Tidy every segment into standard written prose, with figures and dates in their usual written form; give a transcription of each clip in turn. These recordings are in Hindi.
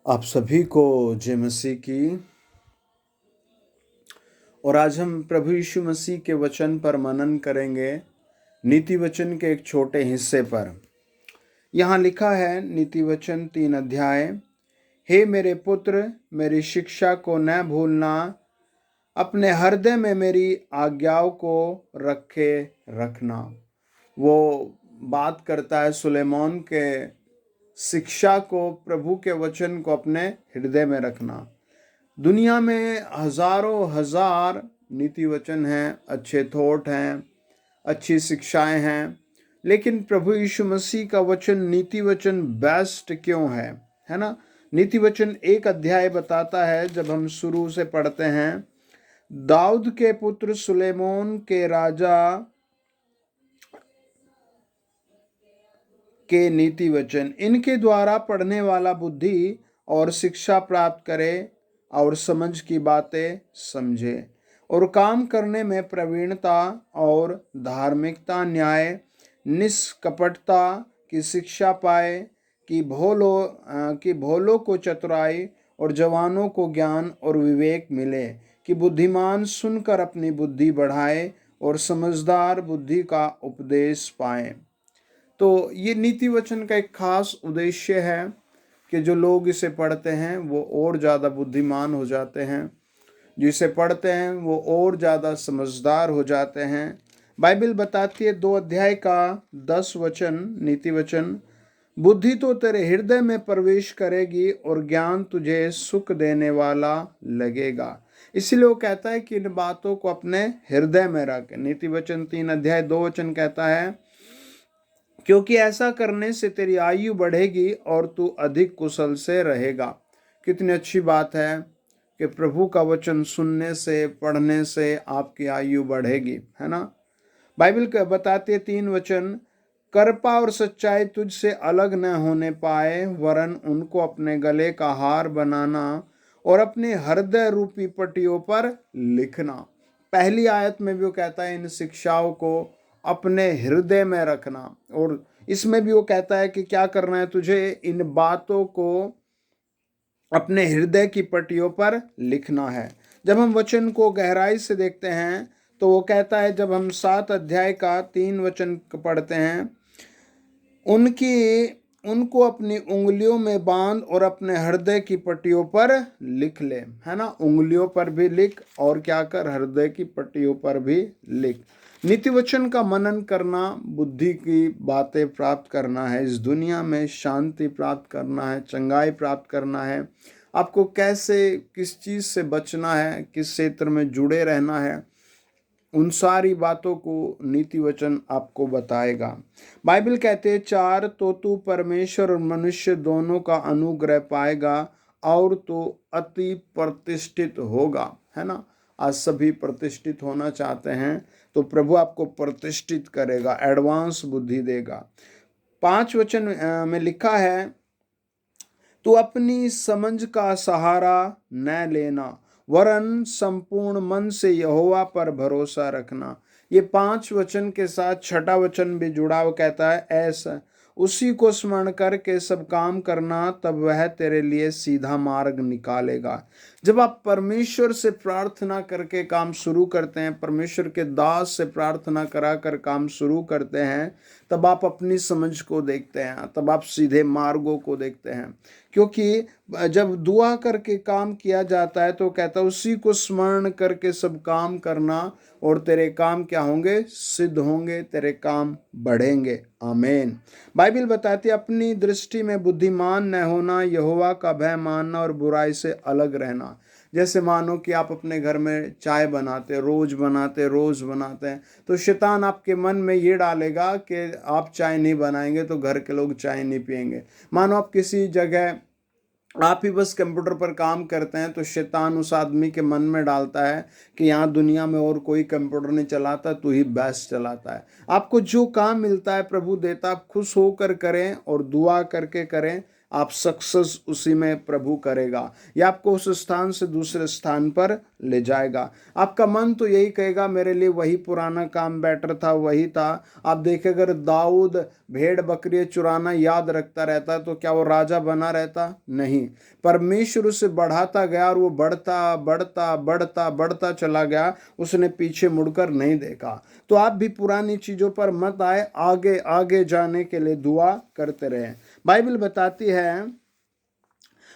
आप सभी को जय मसीह की। और आज हम प्रभु यीशु मसीह के वचन पर मनन करेंगे, नीति वचन के एक छोटे हिस्से पर। यहाँ लिखा है नीति वचन 3 अध्याय। हे मेरे पुत्र, मेरी शिक्षा को न भूलना, अपने हृदय में मेरी आज्ञाओं को रखे रखना। वो बात करता है सुलेमान के शिक्षा को, प्रभु के वचन को अपने हृदय में रखना। दुनिया में हजारों हजार नीति वचन हैं, अच्छे थॉट हैं, अच्छी शिक्षाएं हैं, लेकिन प्रभु यीशु मसीह का वचन नीति वचन बेस्ट क्यों है ना। नीति वचन 1 अध्याय बताता है, जब हम शुरू से पढ़ते हैं, दाऊद के पुत्र सुलेमान के राजा के नीति वचन, इनके द्वारा पढ़ने वाला बुद्धि और शिक्षा प्राप्त करे और समझ की बातें समझे और काम करने में प्रवीणता और धार्मिकता, न्याय, निष्कपटता की शिक्षा पाए, कि भोलों को चतुराई और जवानों को ज्ञान और विवेक मिले, कि बुद्धिमान सुनकर अपनी बुद्धि बढ़ाए और समझदार बुद्धि का उपदेश पाए। तो ये नीति वचन का एक खास उद्देश्य है कि जो लोग इसे पढ़ते हैं वो और ज़्यादा बुद्धिमान हो जाते हैं, जिसे पढ़ते हैं वो और ज़्यादा समझदार हो जाते हैं। बाइबल बताती है 2 अध्याय का 10 वचन, नीति वचन, बुद्धि तो तेरे हृदय में प्रवेश करेगी और ज्ञान तुझे सुख देने वाला लगेगा। इसीलिए वो कहता है कि इन बातों को अपने हृदय में रख। नीति वचन 3 अध्याय 2 वचन कहता है, क्योंकि ऐसा करने से तेरी आयु बढ़ेगी और तू अधिक कुशल से रहेगा। कितनी अच्छी बात है कि प्रभु का वचन सुनने से, पढ़ने से आपकी आयु बढ़ेगी, है ना। बाइबल का बताते 3 वचन, कृपा और सच्चाई तुझसे अलग न होने पाए, वरन उनको अपने गले का हार बनाना और अपने हृदय रूपी पट्टियों पर लिखना। पहली आयत में भी वो कहता है इन शिक्षाओं को अपने हृदय में रखना, और इसमें भी वो कहता है कि क्या करना है, तुझे इन बातों को अपने हृदय की पट्टियों पर लिखना है। जब हम वचन को गहराई से देखते हैं तो वो कहता है, जब हम 7 अध्याय का 3 वचन पढ़ते हैं, उनको अपनी उंगलियों में बांध और अपने हृदय की पट्टियों पर लिख ले, है ना। उंगलियों पर भी लिख और क्या कर, हृदय की पट्टियों पर भी लिख। नीति वचन का मनन करना, बुद्धि की बातें प्राप्त करना है, इस दुनिया में शांति प्राप्त करना है, चंगाई प्राप्त करना है, आपको कैसे किस चीज़ से बचना है, किस क्षेत्र में जुड़े रहना है, उन सारी बातों को नीति वचन आपको बताएगा। बाइबल कहते हैं 4, तो तू परमेश्वर और मनुष्य दोनों का अनुग्रह पाएगा और तो अति प्रतिष्ठित होगा, है ना। आज सभी प्रतिष्ठित होना चाहते हैं, तो प्रभु आपको प्रतिष्ठित करेगा, एडवांस बुद्धि देगा। 5 वचन में लिखा है, तू अपनी समझ का सहारा न लेना, वरन संपूर्ण मन से यहोवा पर भरोसा रखना। ये 5 वचन के साथ छठा वचन भी जुड़ा हुआ, कहता है ऐसा उसी को स्मरण करके सब काम करना, तब वह तेरे लिए सीधा मार्ग निकालेगा। जब आप परमेश्वर से प्रार्थना करके काम शुरू करते हैं, परमेश्वर के दास से प्रार्थना करा कर काम शुरू करते हैं, तब आप अपनी समझ को देखते हैं, तब आप सीधे मार्गों को देखते हैं। क्योंकि जब दुआ करके काम किया जाता है तो कहता है उसी को स्मरण करके सब काम करना और तेरे काम क्या होंगे, सिद्ध होंगे, तेरे काम बढ़ेंगे। आमीन। बाइबल बताती है अपनी दृष्टि में बुद्धिमान न होना, यहोवा का भय मानना और बुराई से अलग रहना। जैसे मानो कि आप अपने घर में चाय बनाते, रोज बनाते हैं, तो शैतान आपके मन में ये डालेगा कि आप चाय नहीं बनाएंगे तो घर के लोग चाय नहीं पिएंगे। मानो आप किसी जगह आप ही बस कंप्यूटर पर काम करते हैं, तो शैतान उस आदमी के मन में डालता है कि यहाँ दुनिया में और कोई कंप्यूटर नहीं चलाता, तू ही बेस्ट चलाता है। आपको जो काम मिलता है प्रभु देता, आप खुश होकर करें और दुआ करके करें, आप सक्सेस उसी में प्रभु करेगा। ये आपको उस स्थान से दूसरे स्थान पर ले जाएगा। आपका मन तो यही कहेगा मेरे लिए वही पुराना काम बेटर था, वही था। आप देखें अगर दाऊद भेड़ बकरी चुराना याद रखता रहता तो क्या वो राजा बना रहता? नहीं। परमेश्वर उसे बढ़ाता गया और वो बढ़ता बढ़ता बढ़ता बढ़ता चला गया, उसने पीछे मुड़कर नहीं देखा। तो आप भी पुरानी चीजों पर मत आए, आगे आगे जाने के लिए दुआ करते रहे। बाइबल बताती है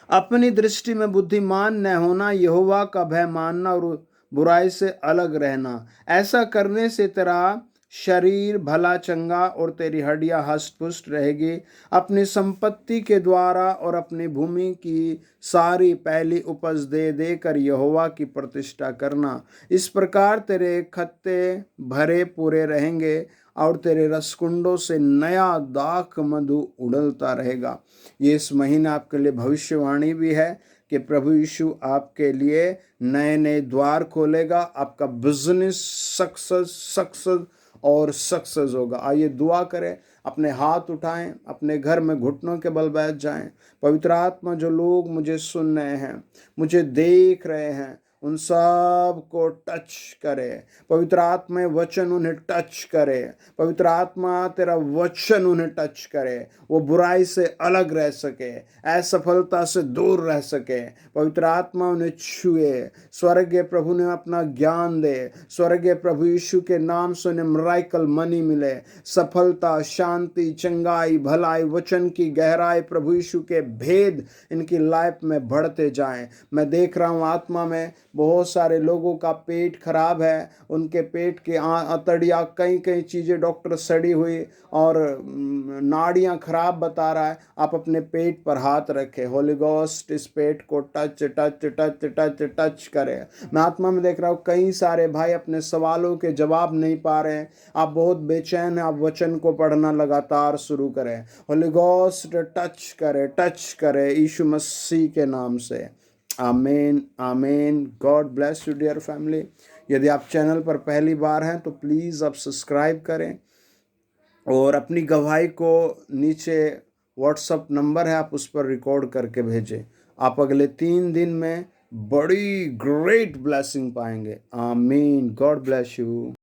अपनी दृष्टि में बुद्धिमान न होना, यहोवा का भय मानना और बुराई से अलग रहना। ऐसा करने से तेरा शरीर भला चंगा और तेरी हड्डियां हष्ट पुष्ट रहेगी। अपनी संपत्ति के द्वारा और अपनी भूमि की सारी पहली उपज दे देकर यहोवा की प्रतिष्ठा करना। इस प्रकार तेरे खत्ते भरे पूरे रहेंगे और तेरे रसकुंडों से नया दाख मधु उड़लता रहेगा। ये इस महीने आपके लिए भविष्यवाणी भी है कि प्रभु यीशु आपके लिए नए नए द्वार खोलेगा। आपका बिजनेस सक्सेस और सक्सेस होगा। आइए दुआ करें, अपने हाथ उठाएं, अपने घर में घुटनों के बल बैठ जाएं। पवित्र आत्मा, जो लोग मुझे सुन रहे हैं, मुझे देख रहे हैं, उन सब को टच करे। पवित्र आत्मा वचन उन्हें टच करे। पवित्र आत्मा तेरा वचन उन्हें टच करे, वो बुराई से अलग रह सके, असफलता से दूर रह सके। पवित्र आत्मा उन्हें छुए। स्वर्गीय प्रभु ने अपना ज्ञान दे। स्वर्गीय प्रभु यीशु के नाम से उन्हें मिरेकल मनी मिले, सफलता, शांति, चंगाई, भलाई, वचन की गहराई, प्रभु यीशु के भेद इनकी लाइफ में बढ़ते जाएं। मैं देख रहा हूँ आत्मा में बहुत सारे लोगों का पेट खराब है, उनके पेट के अतड़ियाँ, कई कई चीज़ें डॉक्टर सड़ी हुई और नाड़ियाँ खराब बता रहा है। आप अपने पेट पर हाथ रखें। होली गोस्ट इस पेट को touch touch touch touch touch करे। मैं आत्मा में देख रहा हूँ कई सारे भाई अपने सवालों के जवाब नहीं पा रहे हैं, आप बहुत बेचैन हैं। आप वचन को पढ़ना लगातार शुरू करें। होली गोस्ट टच करे यीशु मसीह के नाम से। आमीन आमीन। God bless you dear family. यदि आप चैनल पर पहली बार हैं तो प्लीज़ आप सब्सक्राइब करें और अपनी गवाही को नीचे व्हाट्सएप नंबर है, आप उस पर रिकॉर्ड करके भेजें। आप अगले 3 दिन में बड़ी ग्रेट ब्लेसिंग पाएंगे। आमीन। God bless you.